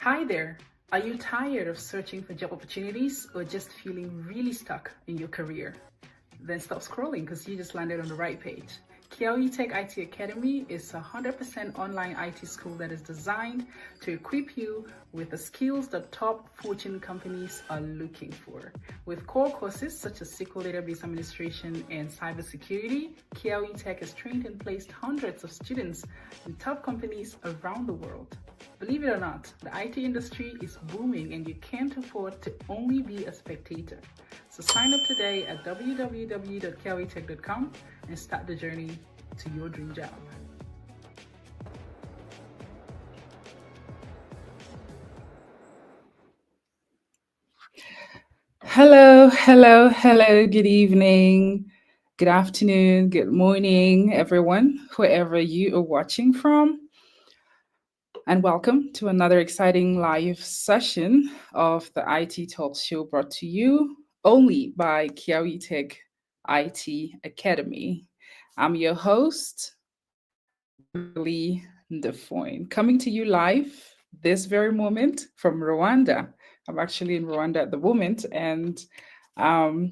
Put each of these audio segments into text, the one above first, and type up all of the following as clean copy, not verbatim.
Hi there. Are you tired of searching for job opportunities or just feeling really stuck in your career? Then stop scrolling because you just landed on the right page. KiawiTechIT Academy is a 100% online IT school that is designed to equip you with the skills that top Fortune companies are looking for. With core courses such as SQL database administration and cybersecurity, KiawiTech has trained and placed hundreds of students in top companies around the world. Believe it or not, the IT industry is booming and you can't afford to only be a spectator. So sign up today at www.kiawitech.com and start the journey to your dream job. Hello, good evening, good afternoon, good morning, everyone, wherever you are watching from. And welcome to another exciting live session of the IT Talk Show brought to you only by KiawiTech IT Academy. I'm your host, Beverly Defoyne, coming to you live this very moment from Rwanda. I'm actually in Rwanda at the moment, and um,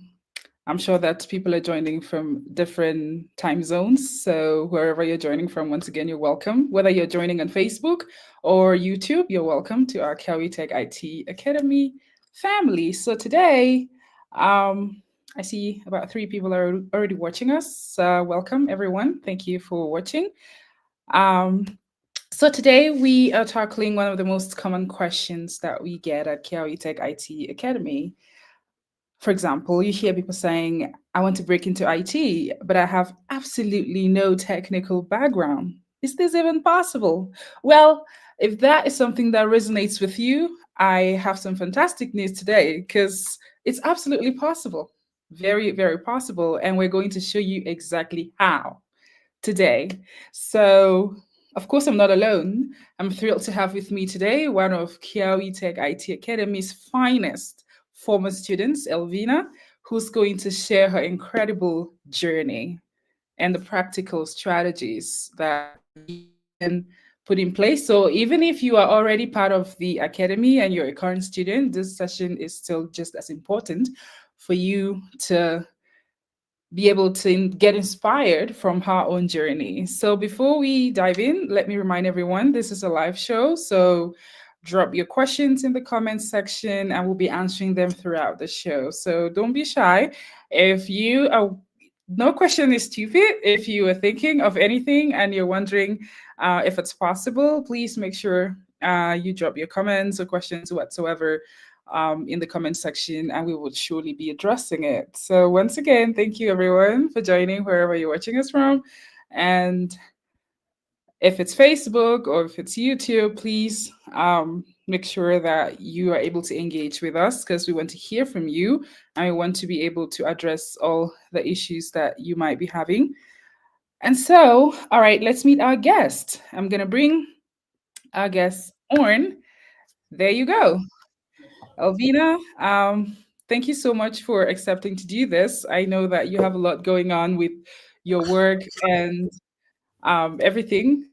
I'm sure that people are joining from different time zones. So, wherever you're joining from, once again, you're welcome. Whether you're joining on Facebook or YouTube, you're welcome to our KiawiTech IT Academy family. So, today, I see about 3 people are already watching us. Welcome, everyone. Thank you for watching. Um, so today we are tackling one of the most common questions that we get at KiawiTech IT Academy. For example, you hear people saying, I want to break into IT, but I have absolutely no technical background. Is this even possible? Well, if that is something that resonates with you, I have some fantastic news today because it's absolutely possible. Very, very possible. And we're going to show you exactly how today. So, of course, I'm not alone. I'm thrilled to have with me today one of KiawiTech IT Academy's finest former students, Elvina, who's going to share her incredible journey and the practical strategies that you can put in place. So, even if you are already part of the academy and you're a current student, this session is still just as important for you to be able to get inspired from her own journey. So before we dive in, let me remind everyone this is a live show. So drop your questions in the comments section and we'll be answering them throughout the show. So don't be shy. If you are no question is stupid. If you are thinking of anything and you're wondering if it's possible, please make sure you drop your comments or questions whatsoever in the comment section, and we will surely be addressing it. So, once again, thank you everyone for joining wherever you're watching us from. And if it's Facebook or if it's YouTube, please make sure that you are able to engage with us because we want to hear from you and we want to be able to address all the issues that you might be having. And so, all right, let's meet our guest. I'm going to bring our guest, Orn. There you go. Alvina, thank you so much for accepting to do this. I know that you have a lot going on with your work and everything.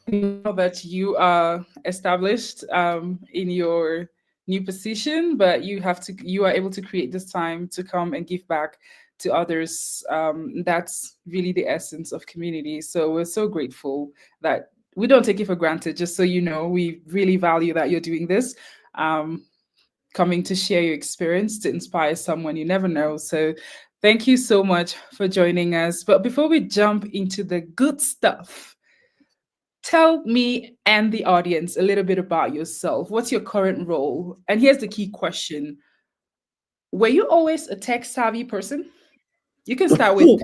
Now that you are established in your new position, but you are able to create this time to come and give back to others. That's really the essence of community. So we're so grateful that we don't take it for granted. Just so you know, we really value that you're doing this. Um, Coming to share your experience to inspire someone you never know. So, thank you so much for joining us. But before we jump into the good stuff, tell me and the audience a little bit about yourself. What's your current role? And here's the key question: were you always a tech savvy person? You can start with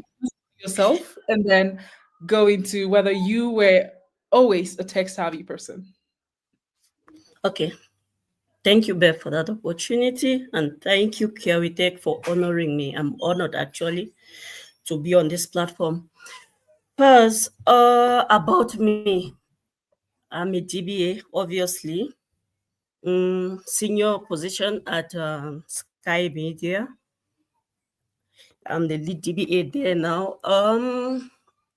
yourself and then go into whether you were always a tech savvy person. Okay. Thank you, Beth, for that opportunity. And thank you, KiawiTech, for honoring me. I'm honored, actually, to be on this platform. First, about me, I'm a DBA, obviously. Senior position at Sky Media. I'm the lead DBA there now.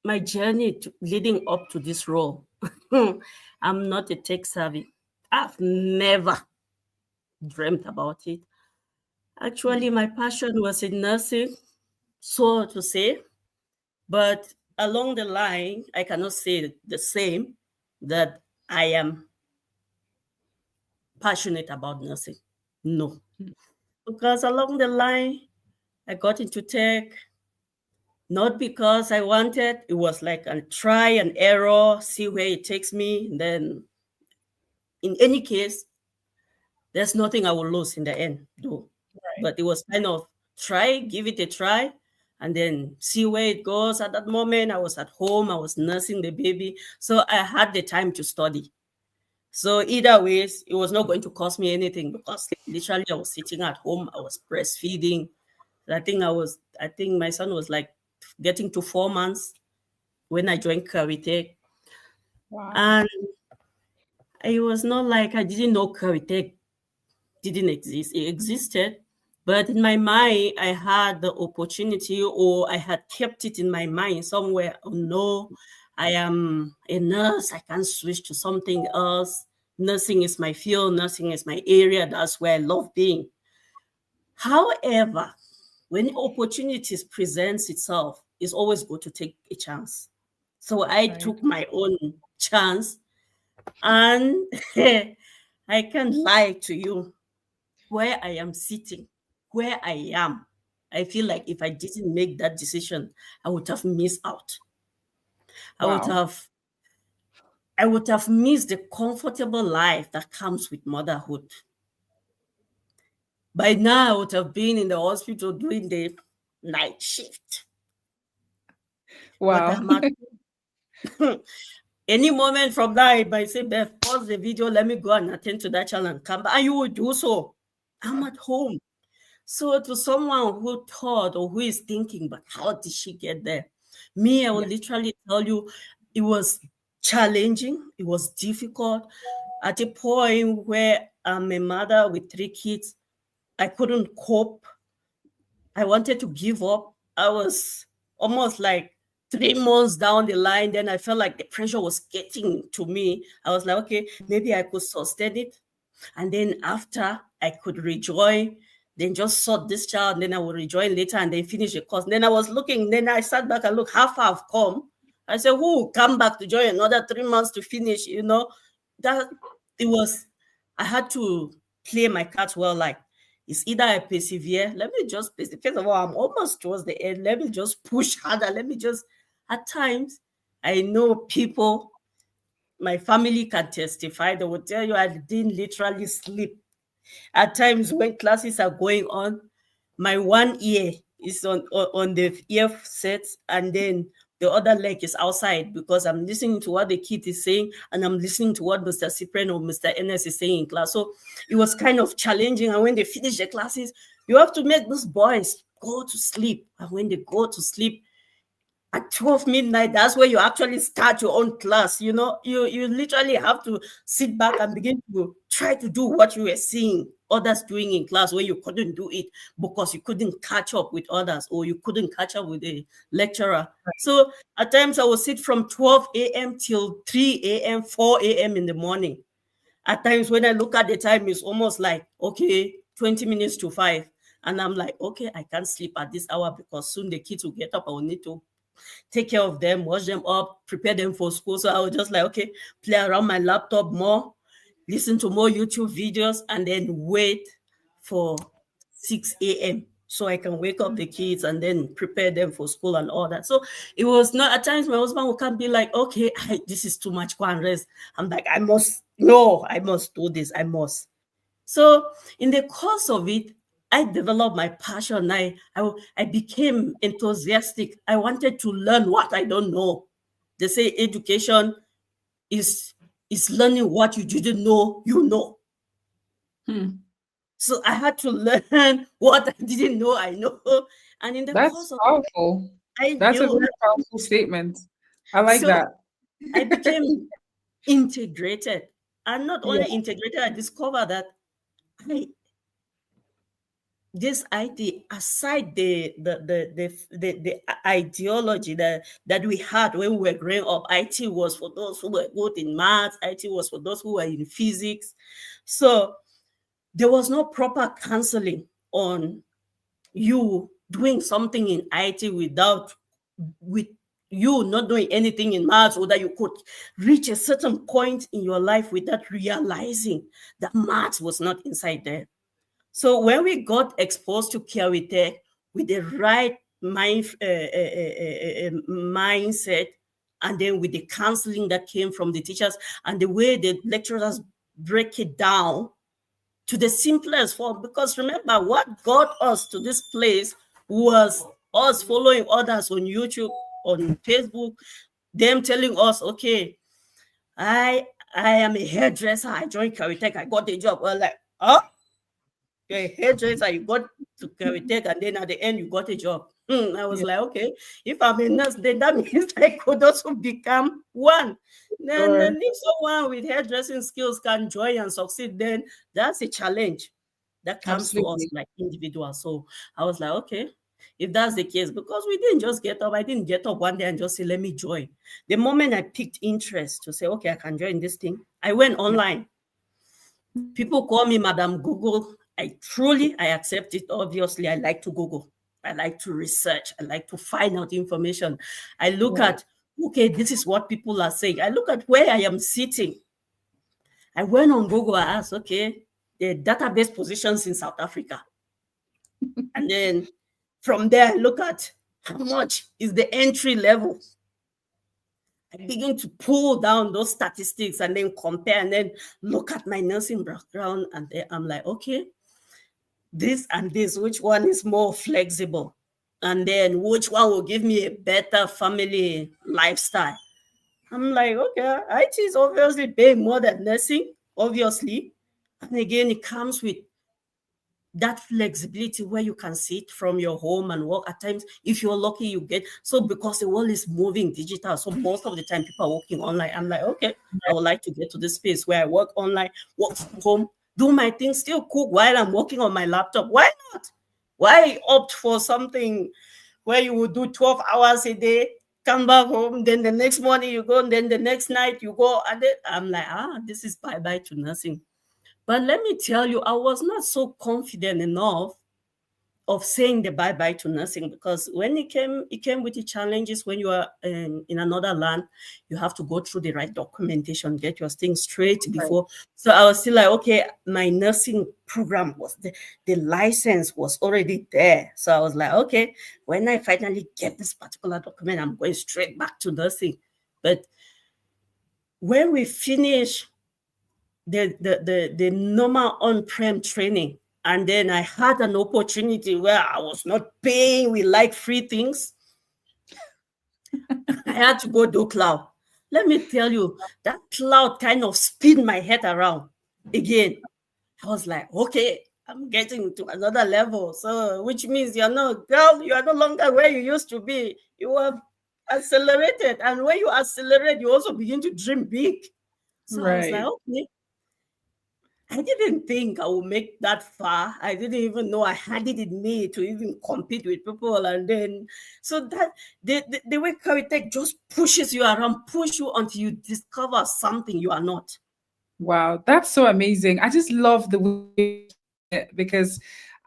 My journey leading up to this role, I'm not a tech savvy. I've never dreamt about it. Actually, my passion was in nursing, so to say, but along the line, I cannot say the same that I am passionate about nursing. No, because along the line, I got into tech, not because I wanted, it was like a try and error, see where it takes me. And then, in any case, there's nothing I will lose in the end, though. Right. But it was kind of try, give it a try, and then see where it goes. At that moment, I was at home, I was nursing the baby, so I had the time to study. So either ways, it was not going to cost me anything because literally I was sitting at home, I was breastfeeding. I think my son was like getting to 4 months when I joined KiawiTech. Wow. And it was not like I didn't know KiawiTech didn't exist. It existed. But in my mind, I had the opportunity, or I had kept it in my mind somewhere. Oh no, I am a nurse. I can't switch to something else. Nursing is my field. Nursing is my area. That's where I love being. However, when opportunities presents itself, it's always good to take a chance. So I Right. took my own chance, and I can't lie to you. Where I am sitting, where I am, I feel like if I didn't make that decision, I would have missed out. I would Wow. have I would have missed the comfortable life that comes with motherhood. By now, I would have been in the hospital doing the night shift. But Wow. I'm at any moment from now, I might say, Beth, pause the video, let me go and attend to that child and come back. And you will do so. I'm at home. So to someone who thought or who is thinking, but how did she get there? Me, I will Yeah. literally tell you, it was challenging. It was difficult. At a point where I'm a mother with 3 kids, I couldn't cope. I wanted to give up. I was almost like 3 months down the line. Then I felt like the pressure was getting to me. I was like, okay, maybe I could sustain it. And then after I could rejoin, then just sort this child, and then I would rejoin later and then finish the course. Then I was looking, then I sat back and look how far I've come. I said, who will come back to join another 3 months to finish? That it was, I had to play my cards well, like it's either I persevere. Let me just persevere. First of all, I'm almost towards the end. Let me just push harder. Let me just at times I know people, my family can testify. They will tell you I didn't literally sleep. At times when classes are going on, my one ear is on the ear sets, and then the other leg is outside because I'm listening to what the kid is saying and I'm listening to what Mr. Cyprian or Mr. Enes is saying in class. So it was kind of challenging. And when they finish the classes, you have to make those boys go to sleep. And when they go to sleep, at 12 midnight, that's where you actually start your own class. You literally have to sit back and begin to try to do what you were seeing others doing in class, where you couldn't do it because you couldn't catch up with others or you couldn't catch up with the lecturer. So at times I would sit from 12 a.m. till 3 a.m., 4 a.m. in the morning. At times when I look at the time, it's almost like, okay, 20 minutes to 5. And I'm like, okay, I can't sleep at this hour because soon the kids will get up. I will need to take care of them, wash them up, prepare them for school. So I was just like, okay, play around my laptop more, listen to more YouTube videos, and then wait for 6 a.m. so I can wake up the kids and then prepare them for school and all that. So it was not, at times my husband would come be like, okay, this is too much, go and rest. I'm like, I must do this, I must. So in the course of it, I developed my passion. I became enthusiastic. I wanted to learn what I don't know. They say education is is learning what you didn't know you know. Hmm. So I had to learn what I didn't know I know. And in the That's course of it, powerful. I That's a knew. very powerful statement. I like So that. I became integrated. And not Yeah. only integrated, I discovered that I this IT, aside the ideology that we had when we were growing up, IT was for those who were good in maths, IT was for those who were in physics. So there was no proper counseling on you doing something in IT with you not doing anything in maths, or that you could reach a certain point in your life without realizing that maths was not inside there. So when we got exposed to KiawiTech with the right mindset, and then with the counseling that came from the teachers and the way the lecturers break it down to the simplest form, because remember, what got us to this place was us following others on YouTube, on Facebook, them telling us, okay, I I am a hairdresser, I joined KiawiTech, I got a job. We're like, oh, you're a hairdresser, you got to KiawiTech, and then at the end you got a job. I was Yeah, like, okay, if I'm a nurse, then that means I could also become one. Then sure. if someone with hairdressing skills can join and succeed, then that's a challenge that comes to us Absolutely. like individuals. So I was like, okay, if that's the case, because we didn't just get up, I didn't get up one day and just say, let me join. The moment I picked interest to say, okay, I can join this thing, I went Yeah. online. People call me Madam Google. I accept it. Obviously, I like to Google. I like to research. I like to find out information. I look Right. at, okay, this is what people are saying. I look at where I am sitting. I went on Google, I asked, okay, the database positions in South Africa. And then from there, I look at how much is the entry level. I begin to pull down those statistics and then compare and then look at my nursing background. And then I'm like, okay, this and this, which one is more flexible? And then which one will give me a better family lifestyle? I'm like, okay, IT is obviously paying more than nursing, obviously. And again, it comes with that flexibility where you can sit from your home and work. At times, if you're lucky, you get so, because the world is moving digital. So most of the time people are working online. I'm like, okay, I would like to get to this space where I work online, work from home, do my thing, still cook while I'm working on my laptop. Why not? Why opt for something where you would do 12 hours a day, come back home, then the next morning you go, and then the next night you go? And then I'm like, this is bye-bye to nursing. But let me tell you, I was not so confident enough of saying the bye-bye to nursing, because when it came with the challenges. When you are in another land, you have to go through the right documentation, get your things straight Right. before. So I was still like, okay, my nursing program was the license was already there. So I was like, okay, when I finally get this particular document, I'm going straight back to nursing. But when we finish the normal on-prem training, and then I had an opportunity where I was not paying with like free things, I had to go do cloud. Let me tell you, that cloud kind of spin my head around again. I was like, okay, I'm getting to another level. So which means you're not, girl, you are no longer where you used to be. You have accelerated. And when you accelerate, you also begin to dream big. So I was like, Right. okay, I didn't think I would make that far. I didn't even know I had it in me to even compete with people. And then, so that the way Tech just pushes you around, push you until you discover something you are not. Wow, that's so amazing. I just love the way you're sharing it because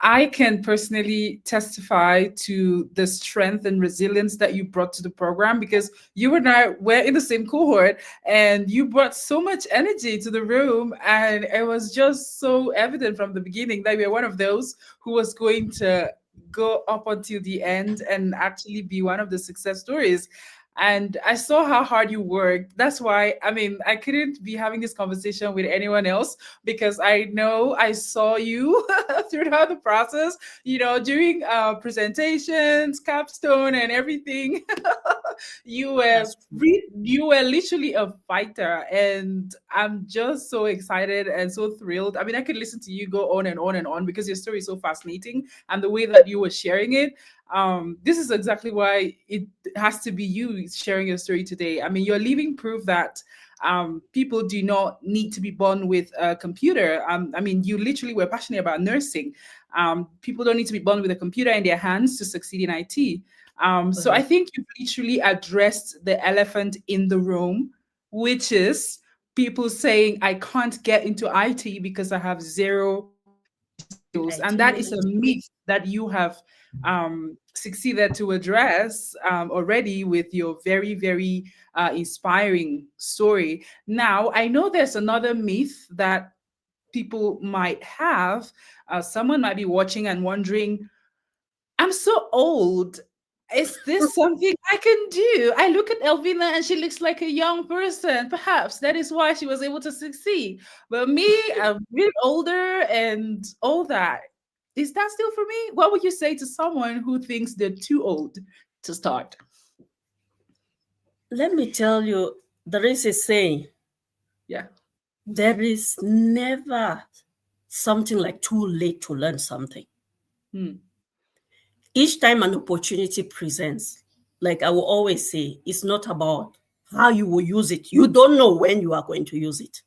I can personally testify to the strength and resilience that you brought to the program because you and I were in the same cohort and you brought so much energy to the room. And it was just so evident from the beginning that you were one of those who was going to go up until the end and actually be one of the success stories. And I saw how hard you worked. That's why, I mean, I couldn't be having this conversation with anyone else because I know I saw you throughout the process, during presentations, capstone, and everything. That's true. You were literally a fighter, and I'm just so excited and so thrilled. I mean, I could listen to you go on and on and on because your story is so fascinating, and the way that you were sharing it, this is exactly why it has to be you sharing your story today. I mean, you're living proof that people do not need to be born with a computer. I mean, you literally were passionate about nursing. People don't need to be born with a computer in their hands to succeed in IT. So I Correct. think you've literally addressed the elephant in the room, which is people saying, I can't get into IT because I have zero IT skills. And IT that is a knowledge. myth that you have succeeded to address already with your very, very inspiring story. Now, I know there's another myth that people might have. Someone might be watching and wondering, I'm so old. Is this something I can do? I look at Elvina and she looks like a young person. Perhaps that is why she was able to succeed. But me, I'm a bit older and all that. Is that still for me? What would you say to someone who thinks they're too old to start? Let me tell you, there is a saying, Yeah. there is never something like too late to learn something. Hmm. Each time an opportunity presents, like I will always say, it's not about how you will use it. You don't know when you are going to use it.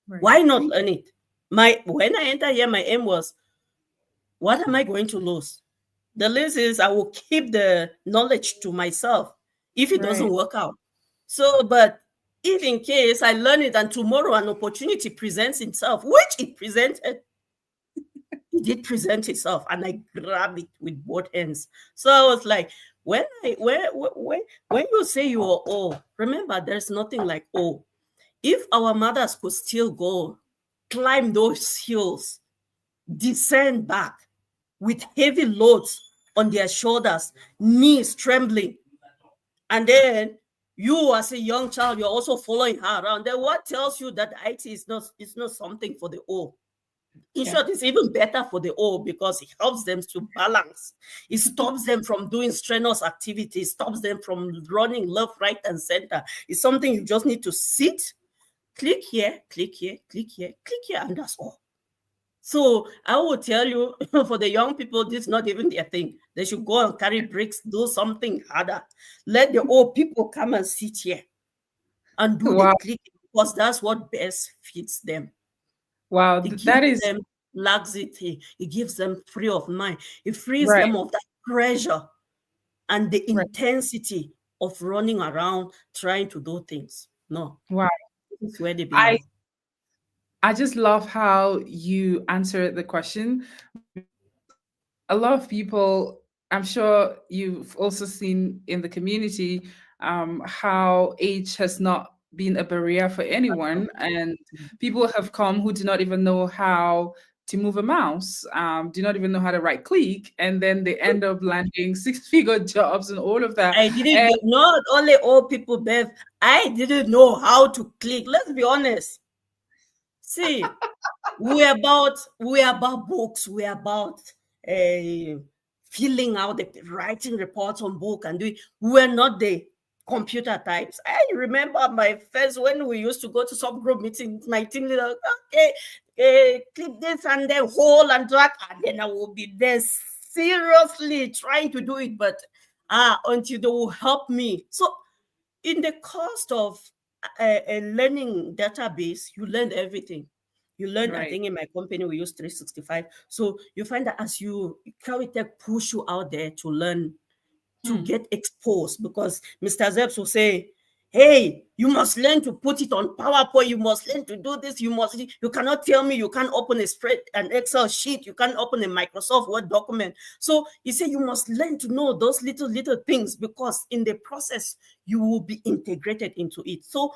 Right. Why not learn it? When I enter here, my aim was, what am I going to lose? The least is I will keep the knowledge to myself if it doesn't Right. work out. So, but if in case I learn it and tomorrow an opportunity presents itself, which it presented, it did present itself, and I grabbed it with both hands. So I was like, when you say you are old, remember there's nothing like old. If our mothers could still go climb those hills, descend back with heavy loads on their shoulders, knees trembling, and then you as a young child, you're also following her around, then what tells you that IT is not something for the old? In Yeah. short, it's even better for the old because it helps them to balance. It stops them from doing strenuous activities, stops them from running left, right, and center. It's something you just need to sit, click here, click here, click here, click here, and that's all. So I will tell you, for the young people, this is not even their thing. They should go and carry bricks, do something harder. Let the old people come and sit here and do the Wow. clicking because that's what best fits them. Wow. It That gives is them laxity. It gives them free of mind. It frees right. them of that pressure and the Right. intensity of running around trying to do things. No, Wow. this is where they I belong. I just love how you answer the question because a lot of people, I'm sure you've also seen in the community, how age has not been a barrier for anyone, and people have come who do not even know how to move a mouse, do not even know how to right click, and then they end up landing six-figure jobs and all of that. I didn't And get, not only old people, Bev, I didn't know how to click. Let's be honest. See, we're about books. We're about filling out the writing reports on book and doing. We're not the computer types. I remember my first when we used to go to subgroup meetings. My team leader, okay, click this and then hold and drag, and then I will be there seriously trying to do it, but until they will help me. So in the cost of a learning database, you learn everything. You learn, I right. think in my company we use 365. So you find that as you KiawiTech push you out there to learn, to Hmm. get exposed, because Mr. Zeps will say, hey, you must learn to put it on PowerPoint, you must learn to do this, you cannot tell me you can't open an Excel sheet, you can't open a Microsoft Word document. So he said you must learn to know those little things, because in the process you will be integrated into it. So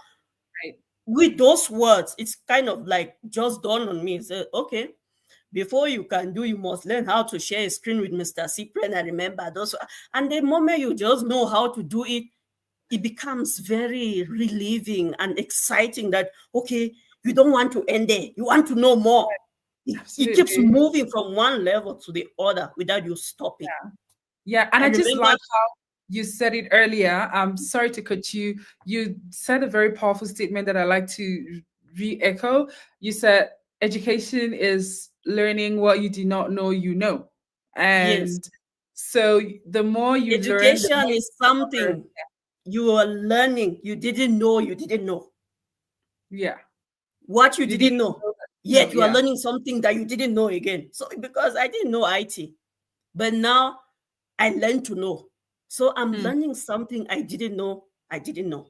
Right. with those words, it's kind of like just dawned on me. Say, okay, before you can do, you must learn how to share a screen with Mr. Cyprian. I remember those. And the moment you just know how to do it, it becomes very relieving and exciting that, okay, you don't want to end there. You want to know more. It keeps Absolutely. moving from one level to the other without you stopping. Yeah, and I I just remember, like how you said it earlier. I'm sorry to cut you. You said a very powerful statement that I like to re-echo. You said education is learning what you do not know you know. yes, And so the more you learn, the education more is you discover. something you are learning you didn't know you didn't know. Yeah. What you You didn't didn't know, know that. No, yet you are yeah. learning something that you didn't know again. So because I didn't know IT, but now I learned to know. So I'm Hmm. learning something I didn't know. I didn't know.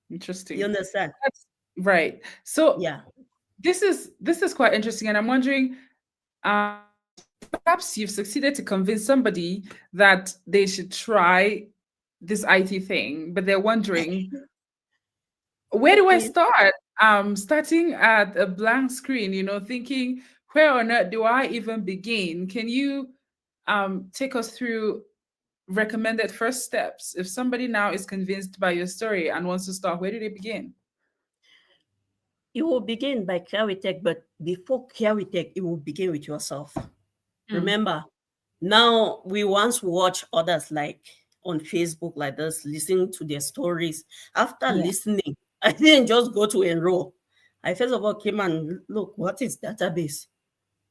You Interesting. understand? That's right. So Yeah. this is quite interesting, and I'm wondering, perhaps you've succeeded to convince somebody that they should try this IT thing, but they're wondering, where do I Okay. start? Starting at a blank screen, thinking, where on earth do I even begin? Can you take us through recommended first steps? If somebody now is convinced by your story and wants to start, where do they begin? You will begin by KiawiTech, but before KiawiTech, it will begin with yourself. Hmm. Remember, now we once watch others like on Facebook like this, listening to their stories. After Yeah, listening, I didn't just go to enroll. I first of all came and look, what is database?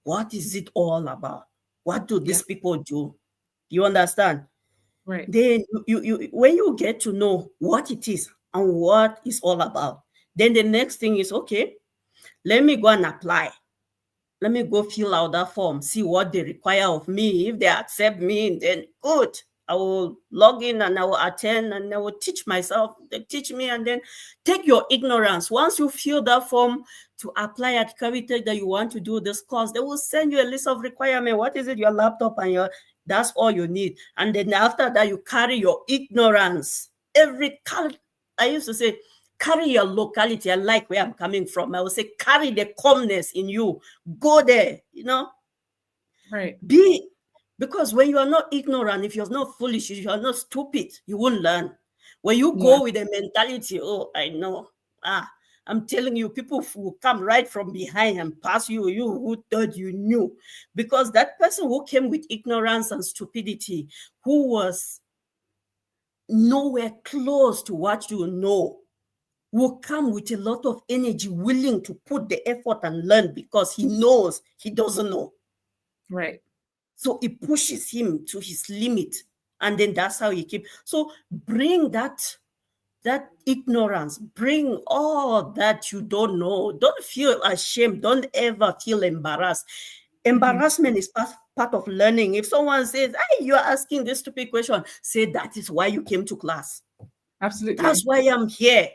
What is it all about? What do yeah, these people do? You understand? right. Then you when you get to know what it is and what it's all about, then the next thing is okay, let me go and apply. Let me go fill out that form, see what they require of me. If they accept me, then good. I will log in and I will attend and I will teach myself. They teach me and then take your ignorance. Once you fill that form to apply at KiawiTech that you want to do this course, they will send you a list of requirements. What is it? Your laptop and that's all you need. And then after that, you carry your ignorance. I used to say, carry your locality. I like where I'm coming from. I would say, carry the calmness in you. Go there, Right. be, because when you are not ignorant, if you're not foolish, if you are not stupid, you won't learn. When you Yeah. go with a mentality, oh, I know, I'm telling you, people will come right from behind and pass you, you who thought you knew. Because that person who came with ignorance and stupidity, who was nowhere close to what you know, will come with a lot of energy, willing to put the effort and learn because he knows he doesn't know. Right. So it pushes him to his limit. And then that's how he keep. So bring that ignorance, bring all that you don't know. Don't feel ashamed. Don't ever feel embarrassed. Mhm. Embarrassment is part of learning. If someone says, hey, you're asking this stupid question, say that is why you came to class. That's Absolutely. why I'm here.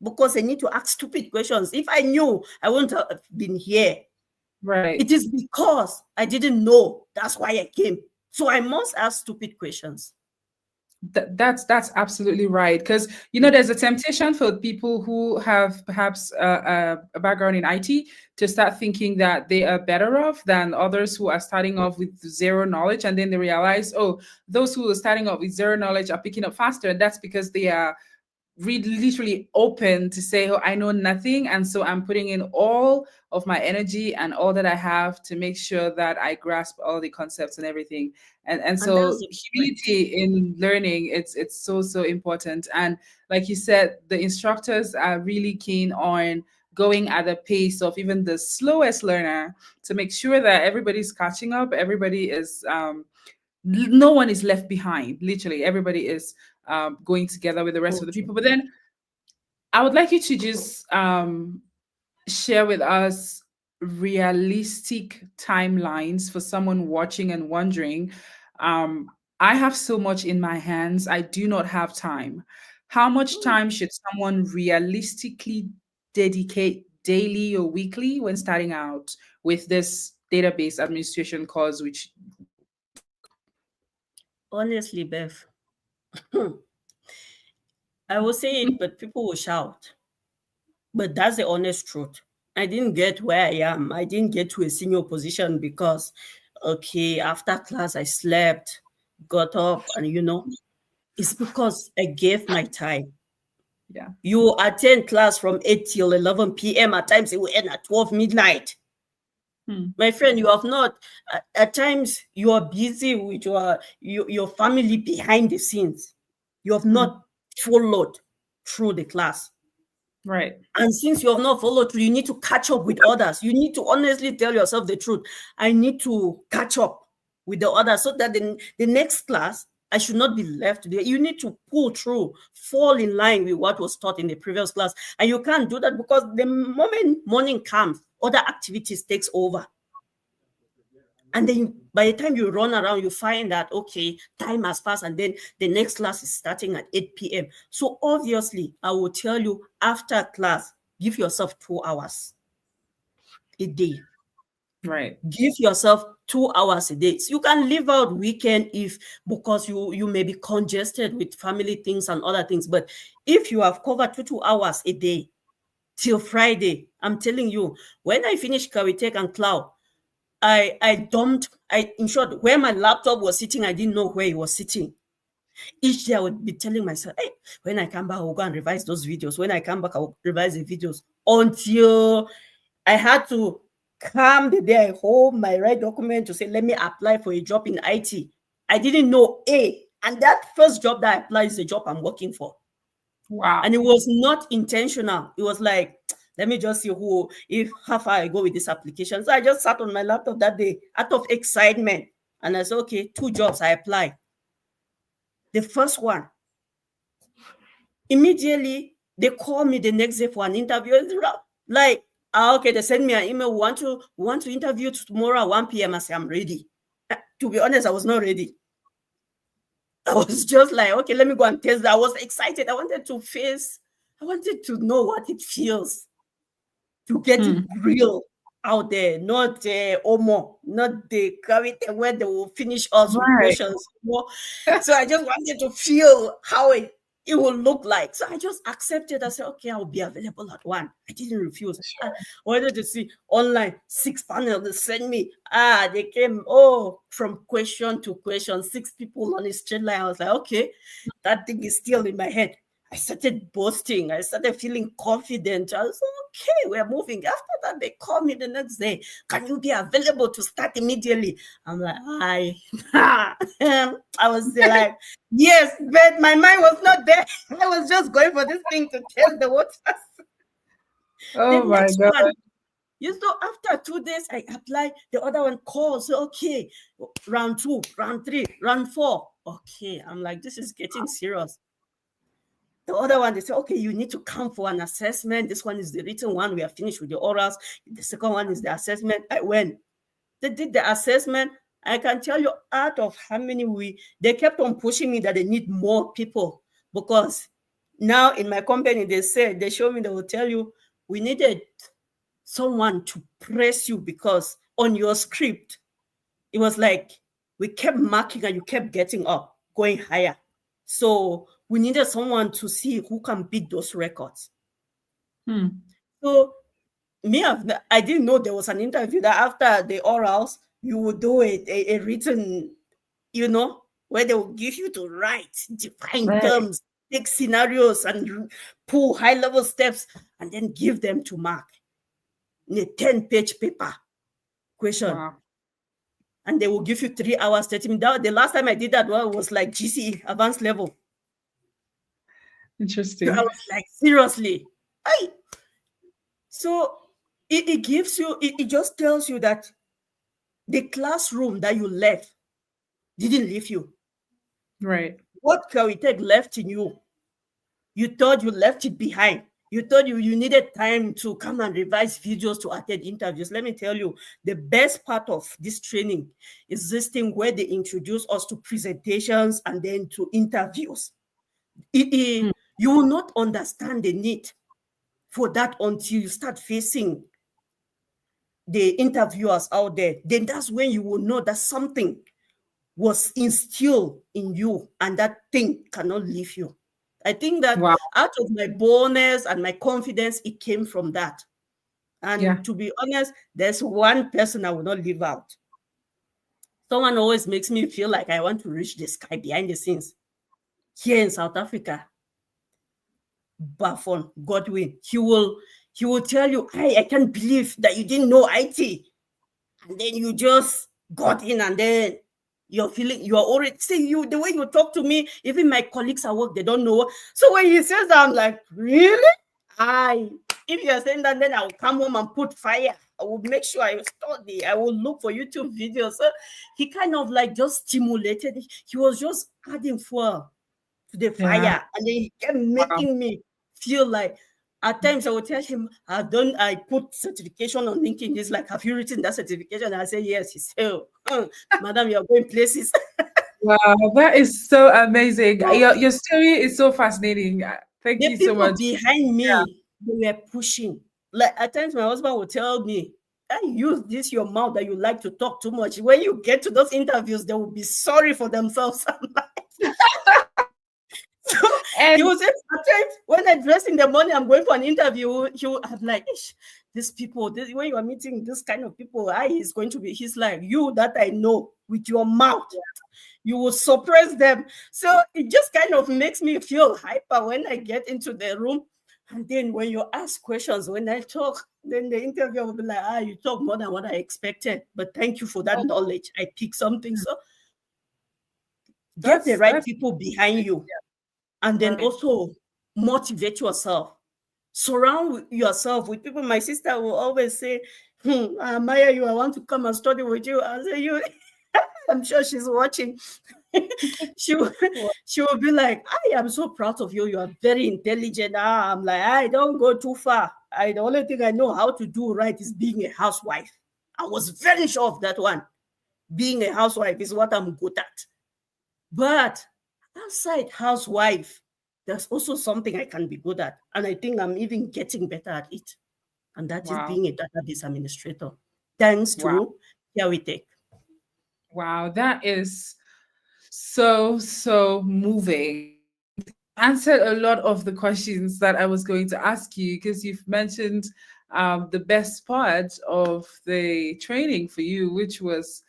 Because I need to ask stupid questions. If I knew, I wouldn't have been here. Right. It is because I didn't know. That's why I came. So I must ask stupid questions. That's absolutely right, because Yeah. there's a temptation for people who have perhaps a background in IT to start thinking that they are better off than others who are starting off with zero knowledge, and then they realize, oh, those who are starting off with zero knowledge are picking up faster, and that's because they are literally open to say, oh, I know nothing, and so I'm putting in all of my energy and all that I have to make sure that I grasp all the concepts and everything. And And that's so the point. humility in learning, it's so important. And like you said, the instructors are really keen on going at the pace of even the slowest learner to make sure that everybody's catching up, everybody is no one is left behind. Literally, everybody is going together with the rest of So the true. people. But then I would like you to just share with us realistic timelines for someone watching and wondering, um, I have so much in my hands, I do not have time. How much time should someone realistically dedicate daily or weekly when starting out with this database administration course, which Honestly, Beth, I will say it, but people will shout. But that's the honest truth. I didn't get where I am. I didn't get to a senior position because, okay, after class I slept, got up, and it's because I gave my time. yeah. You attend class from 8 till 11 p.m. At times it will end at 12 midnight. Hmm. My friend, you have not, at times you are busy with your family behind the scenes. You have Hmm. not followed through the class. Right. And since you have not followed through, you need to catch up with others. You need to honestly tell yourself the truth. I need to catch up with the others so that the next class I should not be left there. You need to pull through, fall in line with what was taught in the previous class. And you can't do that because the moment morning comes, other activities takes over. And then by the time you run around, you find that, okay, time has passed and then the next class is starting at 8 p.m. So obviously, I will tell you after class, give yourself 2 hours a day. Right. Give yourself 2 hours a day. So you can leave out weekend if because you may be congested with family things and other things. But if you have covered 2 hours a day till Friday, I'm telling you, when I finished KiawiTech and Cloud, in short, where my laptop was sitting, I didn't know where it was sitting. Each day I would be telling myself, hey, when I come back, I'll go and revise those videos. When I come back, I'll revise the videos until I had to come the day I hold my right document to say, let me apply for a job in IT. I didn't know and that first job that I applied is the job I'm working for. Wow. And it was not intentional. It was like, let me just see how far I go with this application. So I just sat on my laptop that day out of excitement. And I said, okay, 2 jobs I applied. The first one, immediately they call me the next day for an interview. Like, okay, they send me an email. We want to interview tomorrow at 1 p.m. I say, I'm ready. To be honest, I was not ready. I was just like, okay, let me go and test that. I was excited. I wanted to know what it feels to get it real out there, not Omo, not the KiawiTech where they will finish us with questions. So I just wanted to feel how it will look like. So I just accepted. I said, okay, I'll be available at 1. I didn't refuse. I wanted to see online 6 panels. They sent me. They came, from question to question, 6 people on a straight line. I was like, okay, that thing is still in my head. I started boasting. I started feeling confident. I was like, okay, we're moving. After that, they called me the next day. Can you be available to start immediately? I'm like, I was like, yes, but my mind was not there. I was just going for this thing to test the waters. Oh the my next God. one, after 2 days, I applied. The other one calls. So, okay, round 2, round 3, round 4. Okay, I'm like, this is getting serious. The other one, they say, okay, you need to come for an assessment. This one is the written one. We are finished with the orals. The second one is the assessment. I went. They did the assessment. I can tell you out of how many they kept on pushing me that they need more people because now in my company, they show me, they will tell you, we needed someone to press you because on your script, it was like we kept marking and you kept getting up, going higher. So we needed someone to see who can beat those records. So I didn't know there was an interview that after the orals, you would do a written, where they will give you to write, define terms, take scenarios and pull high-level steps and then give them to Mark in a 10-page paper question. Wow. And they will give you 3 hours, 30 minutes. The last time I did that was like GCE, advanced level. Interesting. I was like, seriously. So it gives you, it just tells you that the classroom that you left didn't leave you. Right. What KiawiTech left in you, you thought you left it behind. You thought you needed time to come and revise videos to attend interviews. Let me tell you, the best part of this training is this thing where they introduce us to presentations and then to interviews. You will not understand the need for that until you start facing the interviewers out there. Then that's when you will know that something was instilled in you and that thing cannot leave you. I think that out of my boldness and my confidence, it came from that. And to be honest, there's one person I will not leave out. Someone always makes me feel like I want to reach the sky behind the scenes. Here in South Africa, Buffon Godwin, he will tell you, I can't believe that you didn't know IT. And then you just got in and then you're already, the way you talk to me, even my colleagues at work, they don't know. So when he says that, I'm like, really? If you are saying that, then I will come home and put fire. I will make sure I study. I will look for YouTube videos. So he kind of like just stimulated. He was just adding fuel to the Yeah. fire, and then he kept Wow. making me feel like. At times, I would tell him, I put certification on LinkedIn. He's like, have you written that certification? And I say, yes. He said, oh, madam, you're going places. Wow, that is so amazing. So Your story is so fascinating. Thank the you so people much. behind me, they were pushing. Like at times, my husband would tell me, I use this your mouth that you like to talk too much. When you get to those interviews, they will be sorry for themselves. I'm like, so he And was at times when I dress in the morning, I'm going for an interview. He will have like, these people, when you are meeting this kind of people, he's going to be. He's like, you that I know with your mouth, you will suppress them. So it just kind of makes me feel hyper when I get into the room. And then when you ask questions, when I talk, then the interviewer will be like, you talk more than what I expected. But thank you for that knowledge. I picked something. So get the right that's people behind you, and then right. also motivate yourself. Surround yourself with people. My sister will always say, I admire you. I want to come and study with you. I say, you, I'm sure she's watching. she will, she will be like, I am so proud of you. You are very intelligent. I'm like, I don't go too far. The only thing I know how to do right is being a housewife. I was very sure of that one. Being a housewife is what I'm good at. But outside housewife, there's also something I can be good at. And I think I'm even getting better at it. And that is Wow. being a database administrator. Thanks Wow. to KiawiTech. Wow. That is so, so moving. And you've answered a lot of the questions that I was going to ask you because you've mentioned the best part of the training for you, which was,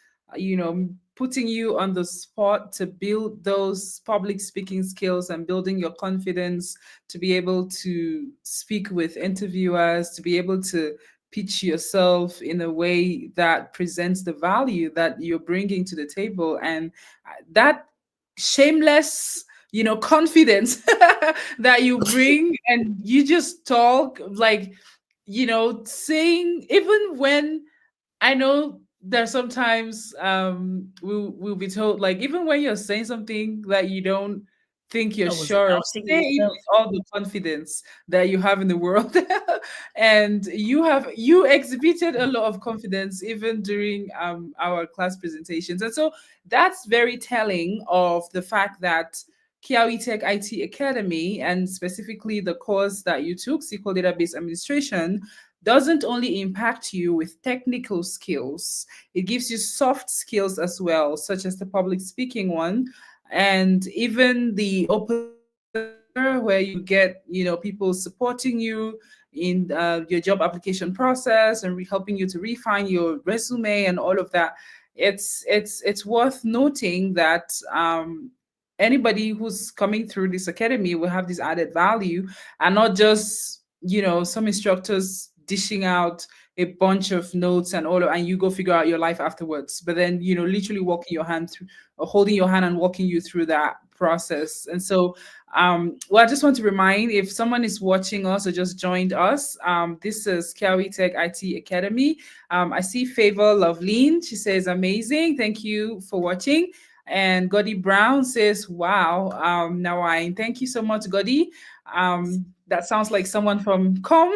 putting you on the spot to build those public speaking skills and building your confidence to be able to speak with interviewers, to be able to pitch yourself in a way that presents the value that you're bringing to the table. And that shameless confidence that you bring, and you just talk like, saying, even when I know there's sometimes we'll be told, like, even when you're saying something that you don't think you're I was sure of, doubting say it myself. with all the confidence that you have in the world. And you exhibited a lot of confidence even during our class presentations. And so that's very telling of the fact that Kiawi Tech IT Academy, and specifically the course that you took, SQL Database Administration, doesn't only impact you with technical skills, it gives you soft skills as well, such as the public speaking one, and even the open learner, where you get, people supporting you in your job application process and helping you to refine your resume and all of that. It's worth noting that anybody who's coming through this academy will have this added value, and not just, some instructors dishing out a bunch of notes and all of, and you go figure out your life afterwards, but then, literally walking your hand through, or holding your hand and walking you through that process. And so well, I just want to remind, if someone is watching us or just joined us, this is Kiawi Tech IT Academy. I see Favor Loveleen. She says, amazing. Thank you for watching. And Goddy Brown says, wow, Nawine. Thank you so much, Goddy. That sounds like someone from Com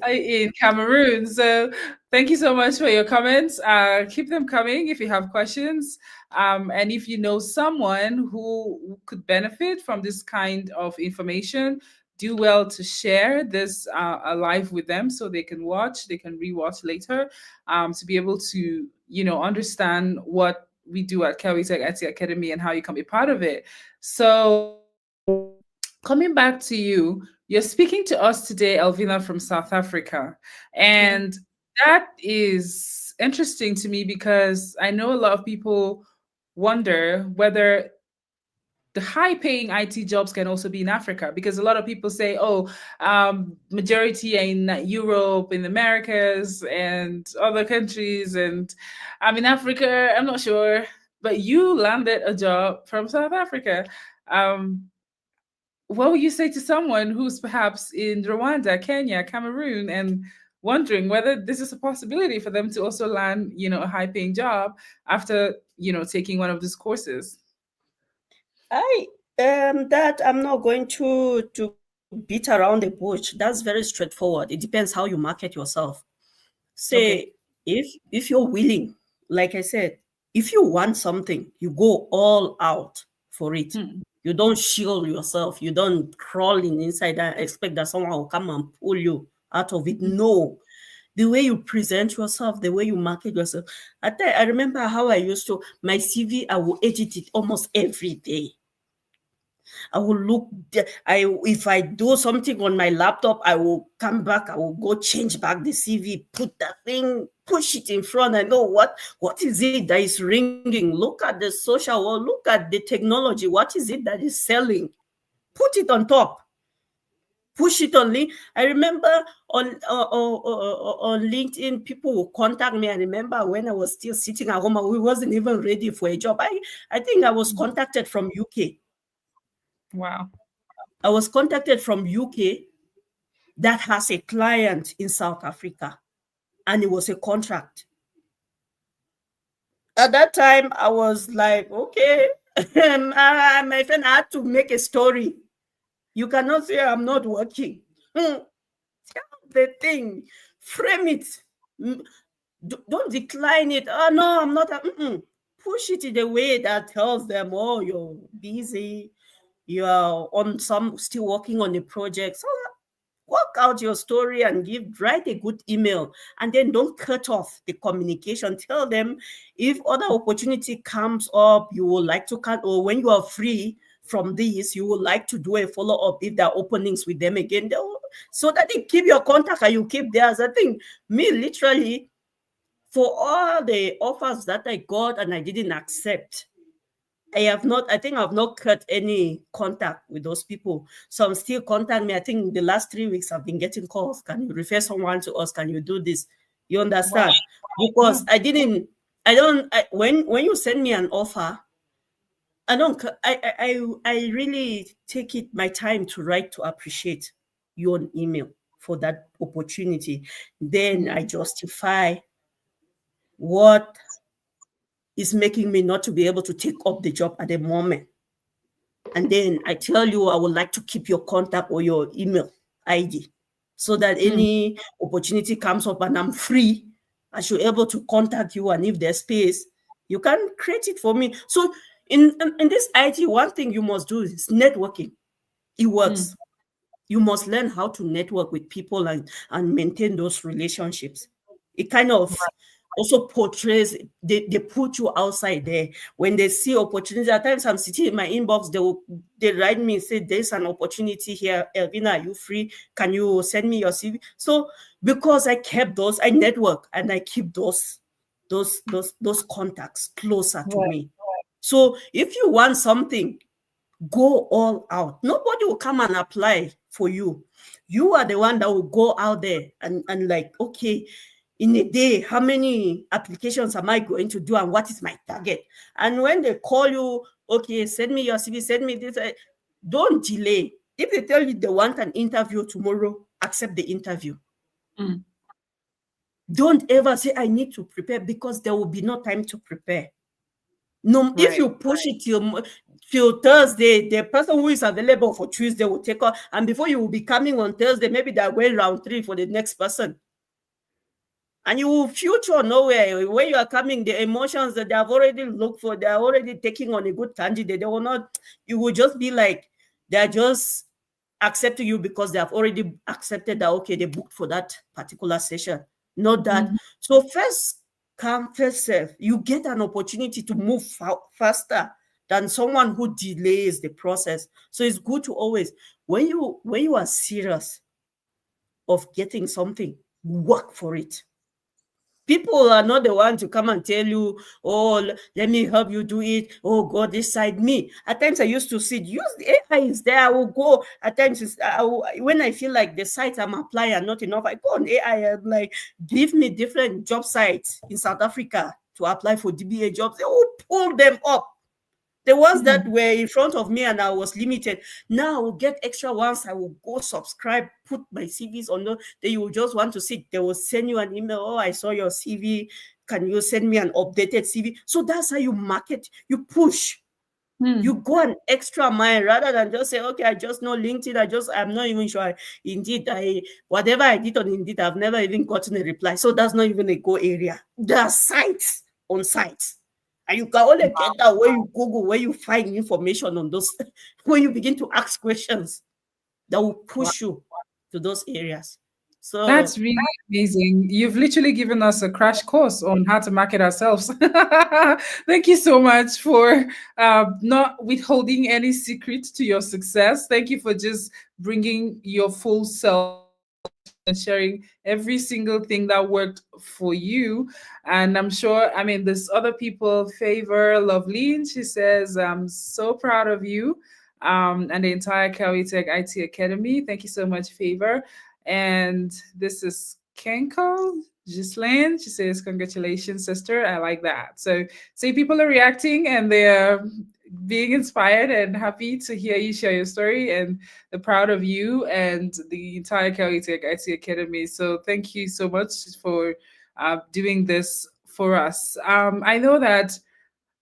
in Cameroon. So thank you so much for your comments. Keep them coming if you have questions. And if you know someone who could benefit from this kind of information, do well to share this live with them so they can watch, they can rewatch later, to be able to, understand what we do at KiawiTech IT Academy and how you can be part of it. So coming back to you, you're speaking to us today, Elvina, from South Africa. Yeah. And that is interesting to me because I know a lot of people wonder whether the high paying IT jobs can also be in Africa, because a lot of people say, oh, majority are in Europe, in the Americas, and other countries. And I'm in Africa, I'm not sure. But you landed a job from South Africa. Um, what would you say to someone who's perhaps in Rwanda, Kenya, Cameroon, and wondering whether this is a possibility for them to also land, a high-paying job after, taking one of these courses? I that I'm not going to beat around the bush. That's very straightforward. It depends how you market yourself. Say, Okay. if you're willing, like I said, if you want something, you go all out for it. Hmm. You don't shield yourself. You don't crawl in inside and expect that someone will come and pull you out of it. No. The way you present yourself, the way you market yourself. I remember how I used to, my CV, I will edit it almost every day. I will look. If I do something on my laptop, I will come back. I will go change back the CV, put that thing, push it in front. I know what is it that is ringing. Look at the social world. Look at the technology. What is it that is selling? Put it on top. Push it on link. I remember on LinkedIn, people will contact me. I remember when I was still sitting at home, we wasn't even ready for a job. I think I was contacted from UK. Wow. I was contacted from UK that has a client in South Africa, and it was a contract. At that time, I was like, okay, my friend, I had to make a story. You cannot say I'm not working. Tell the thing, frame it. Don't decline it. Oh, no, I'm not. Push it in a way that tells them, oh, you're busy. You are on still working on a project. So work out your story and write a good email, and then don't cut off the communication. Tell them if other opportunity comes up, you would like to cut, or when you are free from this, you would like to do a follow-up if there are openings with them again, so that they keep your contact and you keep theirs. I think me, literally, for all the offers that I got and I didn't accept, I think I've not cut any contact with those people. Some still contact me. I think the last 3 weeks I've been getting calls. Can you refer someone to us? Can you do this? You Wow. understand? Yeah. Because when you send me an offer, I really take it my time to write to appreciate you on email for that opportunity. Then I justify what is making me not to be able to take up the job at the moment. And then I tell you, I would like to keep your contact or your email ID so that Mm. any opportunity comes up and I'm free, I should be able to contact you. And if there's space, you can create it for me. So in this IT, one thing you must do is networking. It Mm. works. You must learn how to network with people and maintain those relationships. It kind of also portrays, they put you outside there. When they see opportunities, at times I'm sitting in my inbox, they write me and say, there's an opportunity here. Elvina, are you free? Can you send me your CV? So because I kept those, I network and I keep those contacts closer to Right. me. So if you want something, go all out. Nobody will come and apply for you. You are the one that will go out there and like, okay, in a day, how many applications am I going to do and what is my target? And when they call you, okay, send me your CV, send me this, don't delay. If they tell you they want an interview tomorrow, accept the interview. Mm. Don't ever say, I need to prepare, because there will be no time to prepare. No, if Right. you push it till Thursday, the person who is available for Tuesday will take off, and before you will be coming on Thursday, maybe they're going round 3 for the next person. And you will future nowhere. When you are coming, the emotions that they have already looked for, they're already taking on a good candidate. They will not, you will just be like, they're just accepting you because they have already accepted that, okay, they booked for that particular session. Not that. Mhm. So first come, first serve. You get an opportunity to move faster than someone who delays the process. So it's good to always, when you are serious of getting something, work for it. People are not the ones to come and tell you, oh, let me help you do it. Oh, go this side. Me, at times I used to sit, use the AI is there. I will go. At times, when I feel like the sites I'm applying are not enough, I go on AI and like, give me different job sites in South Africa to apply for DBA jobs. They will pull them up. The ones Mhm. that were in front of me and I was limited. Now I will get extra ones. I will go subscribe, put my CVs on. Then you will just want to see. They will send you an email. Oh, I saw your CV. Can you send me an updated CV? So that's how you market. You push. You Hmm. go an extra mile rather than just say, okay, I just know LinkedIn. I'm not even sure. Indeed, whatever I did on Indeed, I've never even gotten a reply. So that's not even a go area. There are sites on sites. And you can only get that when you Google, where you find information on those, when you begin to ask questions that will Wow. push you to those areas. So That's really amazing. You've literally given us a crash course on how to market ourselves. Thank you so much for not withholding any secret to your success. Thank you for just bringing your full self and sharing every single thing that worked for you. And I'm sure, I mean, there's other people, Favor, Loveline, she says, I'm so proud of you and the entire KiawiTech IT Academy. Thank you so much, Favor. And this is Kenko. Ghislaine, she says, congratulations, sister. I like that. So, see, people are reacting and they're being inspired and happy to hear you share your story. And they're proud of you and the entire KiawiTech IT Academy. So thank you so much for doing this for us. I know that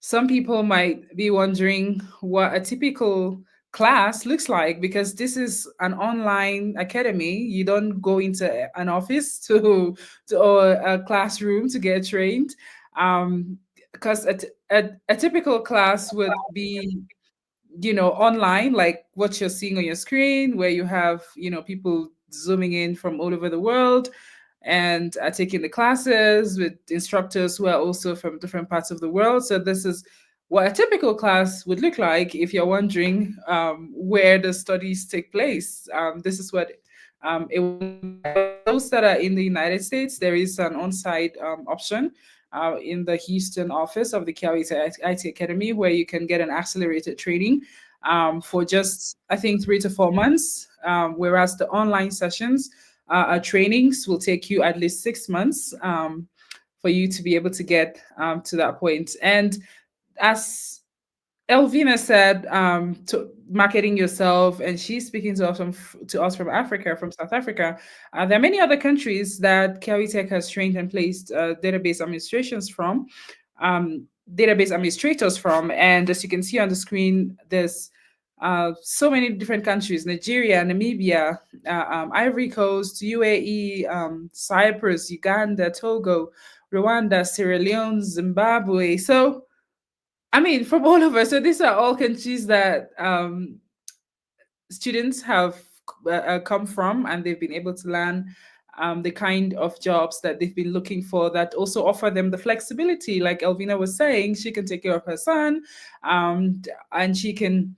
some people might be wondering what a typical class looks like because this is an online academy. You don't go into an office to or a classroom to get trained. Because a typical class would be online, like what you're seeing on your screen, where you have, people zooming in from all over the world and are taking the classes with instructors who are also from different parts of the world. So this is what a typical class would look like if you're wondering where the studies take place. This is what it would look like. For those that are in the United States, there is an on-site option in the Houston office of the KiawiTech IT Academy, where you can get an accelerated training for just, I think, 3 to 4 months, whereas the online sessions, trainings will take you at least 6 months for you to be able to get to that point. And as Elvina said, to marketing yourself, and she's speaking to us from Africa, from South Africa. There are many other countries that KiawiTech has trained and placed database administrators from, and as you can see on the screen, there's so many different countries: Nigeria, Namibia, Ivory Coast, UAE, Cyprus, Uganda, Togo, Rwanda, Sierra Leone, Zimbabwe. So I mean, from all over. So these are all countries that students have come from, and they've been able to learn the kind of jobs that they've been looking for that also offer them the flexibility. Like Elvina was saying, she can take care of her son, and she can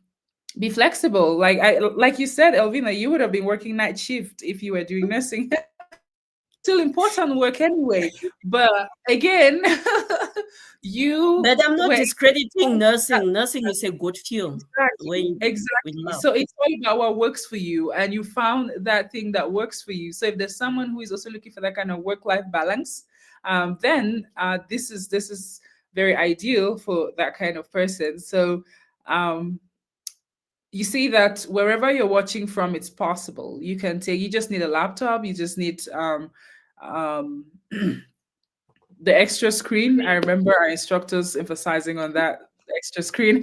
be flexible. Like you said, Elvina, you would have been working night shift if you were doing nursing. Still important work anyway. But again, you but I'm not were discrediting nursing. Nursing is a good field exactly, when we exactly. love. So it's all about what works for you, and you found that thing that works for you. So if there's someone who is also looking for that kind of work-life balance, then this is very ideal for that kind of person. So um, you see that wherever you're watching from, it's possible. You just need a laptop. You just need um, the extra screen. I remember our instructors emphasizing on that extra screen.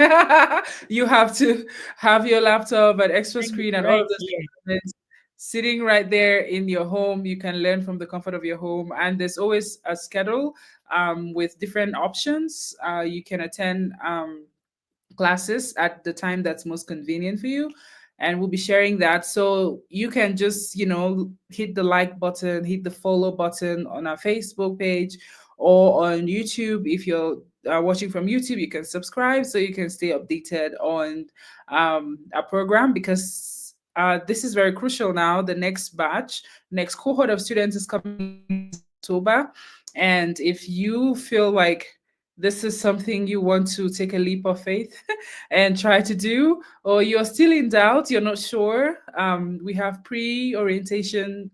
You have to have your laptop, an extra screen, and all Right of those here. requirements sitting right there in your home. You can learn from the comfort of your home, and there's always a schedule with different options. You can attend classes at the time that's most convenient for you, and we'll be sharing that, so you can just hit the like button, hit the follow button on our Facebook page or on YouTube. If you're watching from YouTube, you can subscribe so you can stay updated on our program, because this is very crucial now. The next cohort of students is coming in October, and if you feel like this is something you want to take a leap of faith and try to do, or you're still in doubt, you're not sure, we have pre-orientation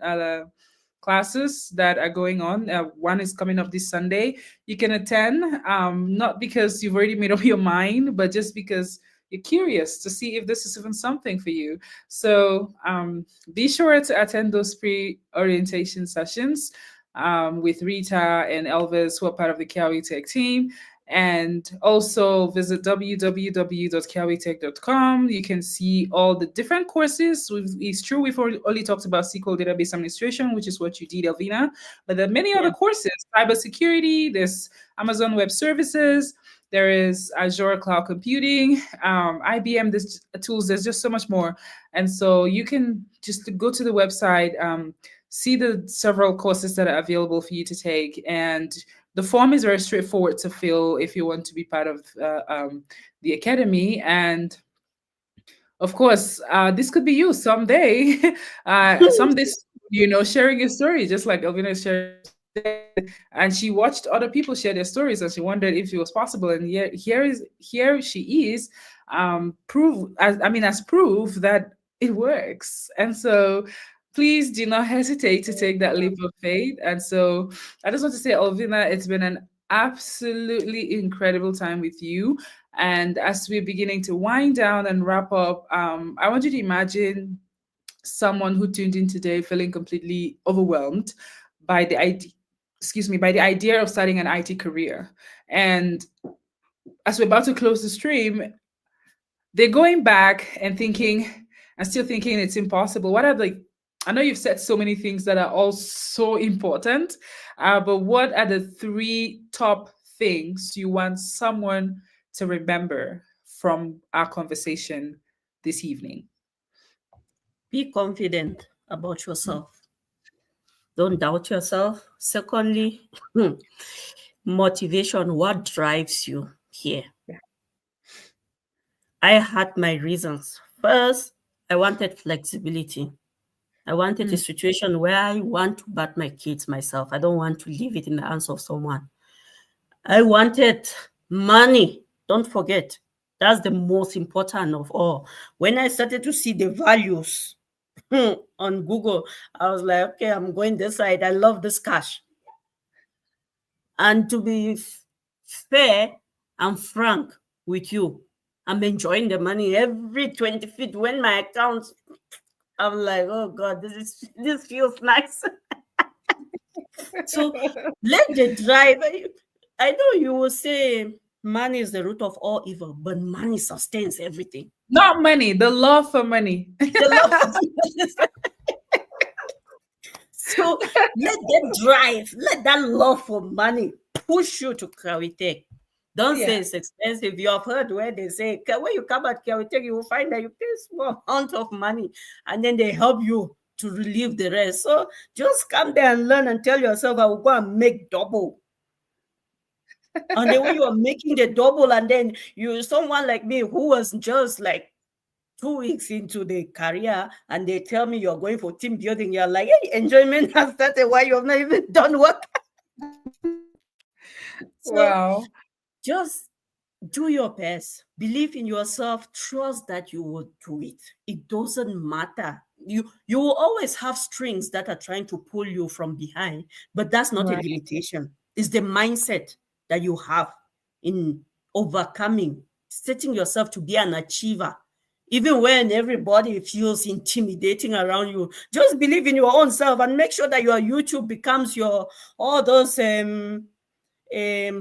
classes that are going on. One is coming up this Sunday. You can attend, not because you've already made up your mind, but just because you're curious to see if this is even something for you. So be sure to attend those pre-orientation sessions with Rita and Elvis, who are part of the Kiawi Tech team. And also visit www.kiawitech.com. You can see all the different courses. It's true we've only talked about SQL database administration, which is what you did, Elvina, but there are many Yeah. other courses: cybersecurity, there's Amazon Web Services, there is Azure Cloud Computing, IBM. There's tools. There's just so much more, and so you can just go to the website, see the several courses that are available for you to take, and the form is very straightforward to fill if you want to be part of the academy. And of course, this could be you someday. Someday, sharing your story, just like Elvina is sharing her story today. And she watched other people share their stories, and she wondered if it was possible. And here she is, as proof that it works. And so, please do not hesitate to take that leap of faith. And so, I just want to say, Elvina, it's been an absolutely incredible time with you. And as we're beginning to wind down and wrap up, I want you to imagine someone who tuned in today feeling completely overwhelmed by the idea, by the idea of starting an IT career. And as we're about to close the stream, they're going back and thinking, and still thinking it's impossible. What are the I know you've said so many things that are all so important, but what are the three top things you want someone to remember from our conversation this evening? Be confident about yourself. Don't doubt yourself. Secondly, motivation. What drives you here? Yeah. I had my reasons. First, I wanted flexibility. I wanted a situation where I want to bat my kids myself. I don't want to leave it in the hands of someone. I wanted money. Don't forget, that's the most important of all. When I started to see the values on Google, I was like, okay, I'm going this side. I love this cash. And to be fair and frank with you, I'm enjoying the money every 20 feet. When my account, I'm like, oh God, this feels nice. So let the drive. I know you will say money is the root of all evil, but money sustains everything. Not money, the love for money. The love of So let that drive, let that love for money push you to KiawiTech. Don't say Yeah. it's expensive. You have heard where they say, when you come at KiawiTech, you will find that you pay a small amount of money and then they help you to relieve the rest. So just come there and learn and tell yourself, I will go and make double. And then when you are making the double, and then someone like me who was just like 2 weeks into the career, and they tell me you're going for team building, you're like, hey, enjoyment has started while you have not even done work. So Wow. just do your best. Believe in yourself. Trust that you will do it. It doesn't matter. You will always have strings that are trying to pull you from behind, but that's not a Right. limitation. It's the mindset that you have in overcoming, setting yourself to be an achiever. Even when everybody feels intimidating around you, just believe in your own self and make sure that your YouTube becomes your all those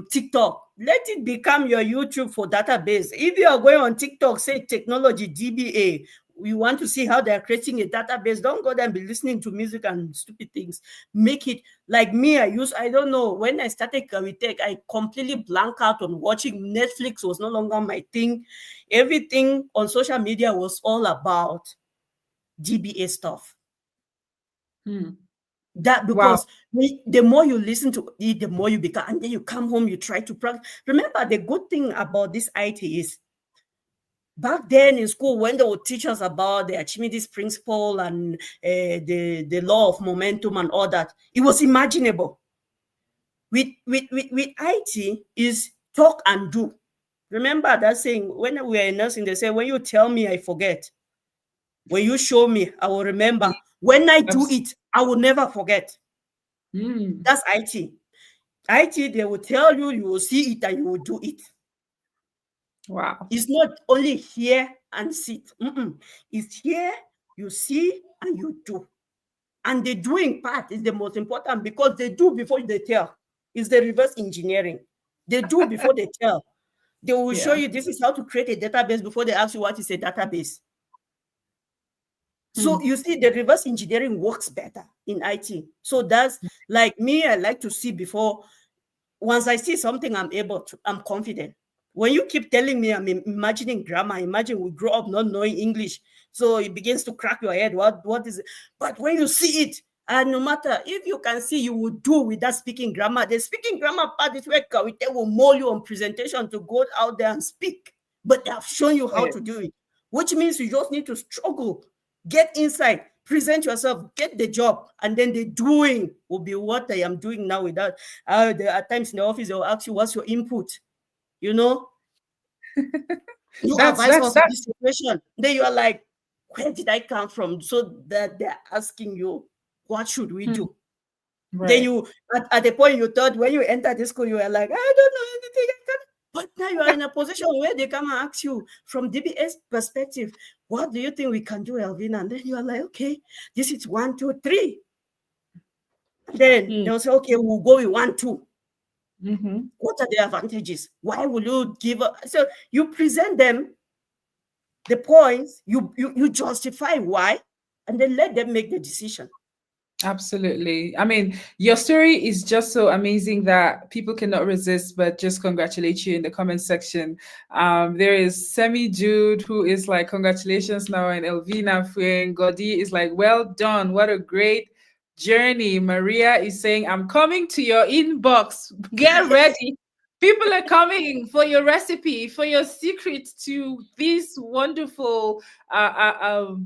TikTok. Let it become your YouTube for database. If you are going on TikTok, say technology DBA, you want to see how they're creating a database, don't go there and be listening to music and stupid things. Make it like me. I don't know, when I started KiawiTech, I completely blank out on watching. Netflix was no longer my thing. Everything on social media was all about DBA stuff. That Wow. because the more you listen to it, the more you become, and then you come home, you try to practice. Remember, the good thing about this IT is back then in school, when they would teach us about the Archimedes principle and the law of momentum and all that, it was imaginable. With IT is talk and do. Remember that saying, when we were in nursing, they say, when you tell me, I forget. When you show me, I will remember. When I do it, I will never forget. Mm. That's IT. IT, they will tell you, you will see it and you will do it. Wow. It's not only hear and sit. It's here, you see, and you do. And the doing part is the most important because they do before they tell. It's the reverse engineering. They do before they tell. They will show Yeah. you this is how to create a database before they ask you what is a database. So Hmm. you see, the reverse engineering works better in IT. So that's like me, I like to see before. Once I see something, I'm confident. When you keep telling me, I'm imagining grammar, imagine we grow up not knowing English. So it begins to crack your head. What is it? But when you see it, and no matter if you can see, you will do with that speaking grammar. The speaking grammar part is where Kawite will mold you on presentation to go out there and speak. But they have shown you how Right. to do it, which means you just need to struggle, get inside, present yourself, get the job, and then the doing will be what I am doing now without at times in the office, they'll ask you, what's your input? You know, you advise us in That's this situation. Then you are like, where did I come from? So that they're asking you, what should we hmm, do? Then right. you, at the point you thought when you enter the school, you were like, I don't know anything. I can't. But now you are in a position where they come and ask you from DBS perspective, what do you think we can do, Elvina? And then you are like, okay, this is 1, 2, 3. Then Hmm. they'll say, okay, we'll go with 1, 2. Mm-hmm. What are the advantages? Why will you give up? So you present them the points, you justify why, and then let them make the decision. Absolutely. I mean, your story is just so amazing that people cannot resist but just congratulate you in the comment section. There is Semi Jude who is like, congratulations now, and Elvina Fuen Godi is like, well done. What a great journey. Maria is saying, I'm coming to your inbox. Get ready. People are coming for your recipe, for your secret to this wonderful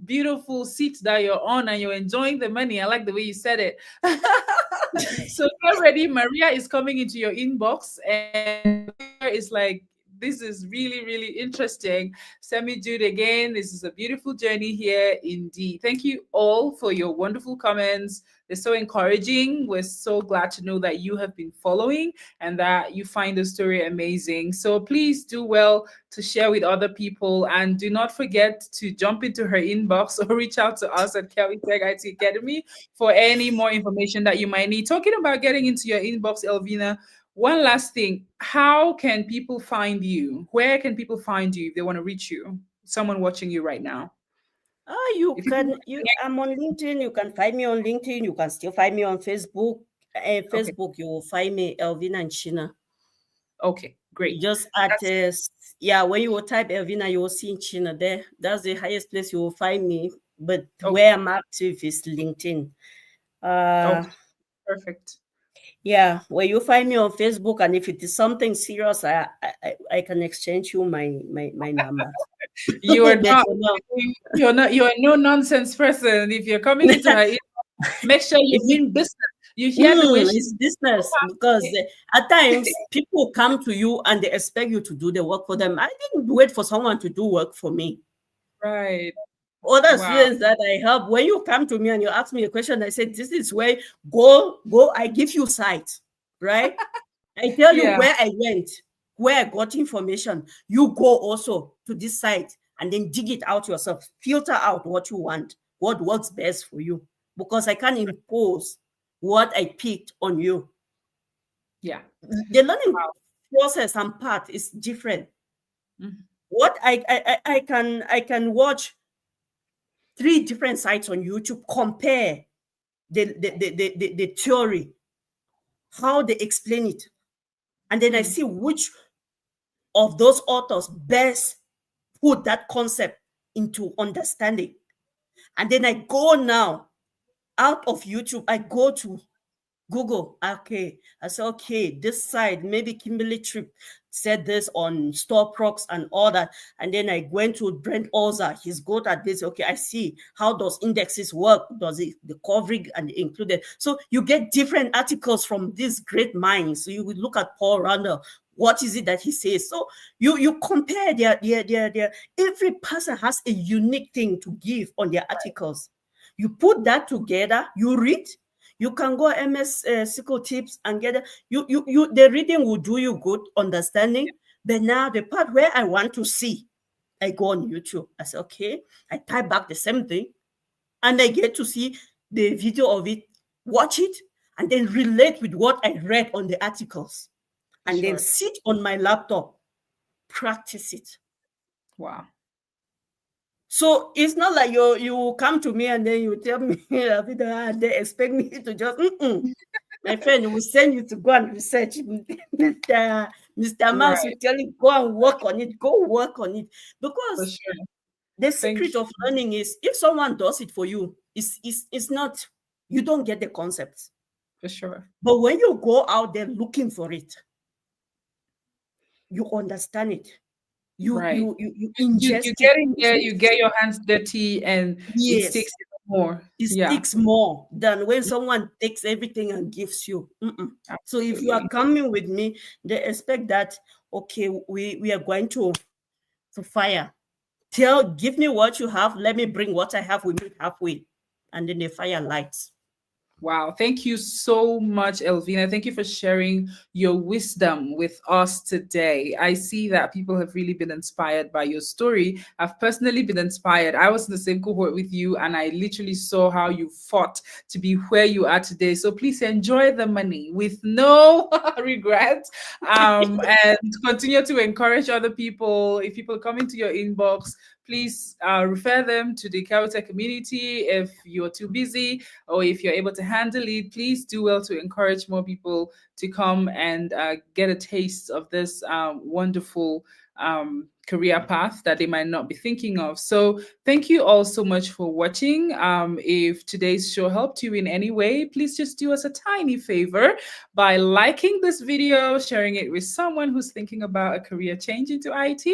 beautiful seat that you're on and you're enjoying the money. I like the way you said it. So get ready. Maria is coming into your inbox, and Elvira is like, this is really, really interesting. Semi Jude again. This is a beautiful journey here indeed. Thank you all for your wonderful comments. They're so encouraging. We're so glad to know that you have been following and that you find the story amazing. So please do well to share with other people. And do not forget to jump into her inbox or reach out to us at KiawiTechIT Academy for any more information that you might need. Talking about getting into your inbox, Elvina, one last thing. How can people find you? Where can people find you if they want to reach you? Someone watching you right now. You If people can, I'm on LinkedIn. You can find me on LinkedIn. You can still find me on Facebook. okay, Facebook, you will find me, Elvina and China. okay, You great. just add, That's yeah, when you will type Elvina, you will see China there. That's the highest place you will find me. But okay. where I'm active is LinkedIn. Uh, Okay, perfect. yeah, where you find me on Facebook, and if it is something serious, I can exchange you my number. You are But not for now, you're a no nonsense person. If you're coming into her inbox, make sure you if it mean business. You hear the way she's it's business because at times people come to you and they expect you to do the work for them. I didn't wait for someone to do work for me. right. Other Wow. students that I help, when you come to me and you ask me a question, I said, this is where go. I give you sight, right? I tell you Yeah. where I went, where I got information. You go also to this site and then dig it out yourself. Filter out what you want, what works best for you. Because I can't impose what I picked on you. Yeah. The learning Wow. process and path is different. Mhm. What I can watch 3 different sites on YouTube, compare the theory, how they explain it, and then I Mm. see which of those authors best put that concept into understanding. And then I go now out of YouTube, I go to Google. Okay, I say, okay, this side, maybe Kimberly Tripp said this on Store Procs and all that. And then I went to Brent Oza. He's good at this. Okay, I see how does indexes work? Does it the covering and included? So you get different articles from these great minds. So you would look at Paul Randall. What is it that he says? So you compare their every person has a unique thing to give on their articles. You put that together, you read, You can go MS SQL tips and get the reading will do you good understanding. But now the part where I want to see, I go on YouTube. I say, okay, I type back the same thing, and I get to see the video of it, watch it, and then relate with what I read on the articles, and then sit on my laptop, practice it. Wow. So it's not like you come to me and then you tell me and they expect me to just my friend will send you to go and research. Mr. Mouse will tell you go and work on it, go work on it. Because the secret of learning is if someone does it for you, it's not, you don't get the concepts. For sure. But when you go out there looking for it, you understand it. You ingest you get in there, you get your hands dirty, and it sticks more. It sticks more than when someone takes everything and gives you. So if you are coming with me, they expect that, okay, we are going to fire. Give me what you have, let me bring what I have, we meet halfway. And then the fire lights. Wow. Thank you so much, Elvina. Thank you for sharing your wisdom with us today. I see that people have really been inspired by your story. I've personally been inspired. I was in the same cohort with you, and I literally saw how you fought to be where you are today. So please enjoy the money with no regret, and continue to encourage other people. If people come into your inbox, please refer them to the KiawiTech community. If you're too busy or if you're able to handle it, please do well to encourage more people to come and get a taste of this wonderful career path that they might not be thinking of. So thank you all so much for watching. If today's show helped you in any way, please just do us a tiny favor by liking this video, sharing it with someone who's thinking about a career change into IT.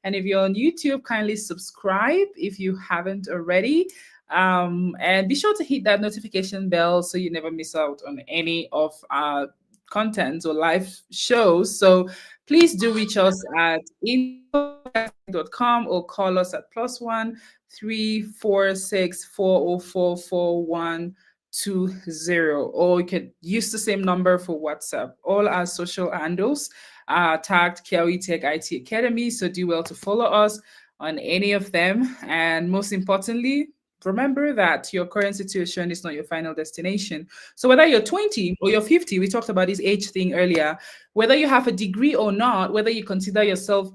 And if you're on YouTube, kindly subscribe if you haven't already. And be sure to hit that notification bell so you never miss out on any of our content or live shows. So please do reach us at info@kiawiTech.com or call us at +1 346 404 4120, or you can use the same number for WhatsApp. All our social handles are tagged KiawiTechIT Academy, so do well to follow us on any of them. And most importantly, remember that your current situation is not your final destination. So whether you're 20 or you're 50, we talked about this age thing earlier, whether you have a degree or not, whether you consider yourself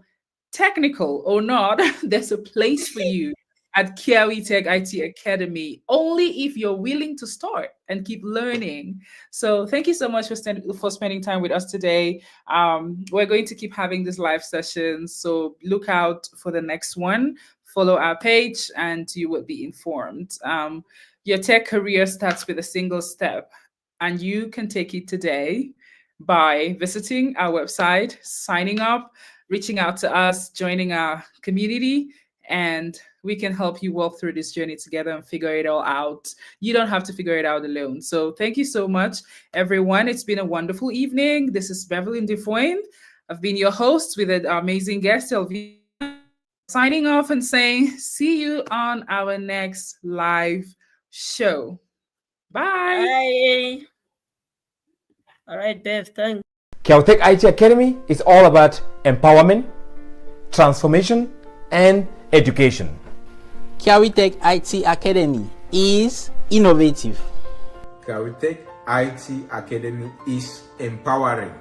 technical or not, there's a place for you at KiawiTechIT Academy, only if you're willing to start and keep learning. So thank you so much for spending time with us today. We're going to keep having these live sessions, so look out for the next one. Follow our page and you will be informed. Your tech career starts with a single step, and you can take it today by visiting our website, signing up, reaching out to us, joining our community, and we can help you walk through this journey together and figure it all out. You don't have to figure it out alone. So thank you so much, everyone. It's been a wonderful evening. This is Beverly Defoyne. I've been your host with an amazing guest, Elvina. Signing off and saying, see you on our next live show. Bye. Bye. All right, Bev, thanks. KiawiTechIT Academy is all about empowerment, transformation, and education. KiawiTechIT Academy is innovative. KiawiTechIT Academy is empowering.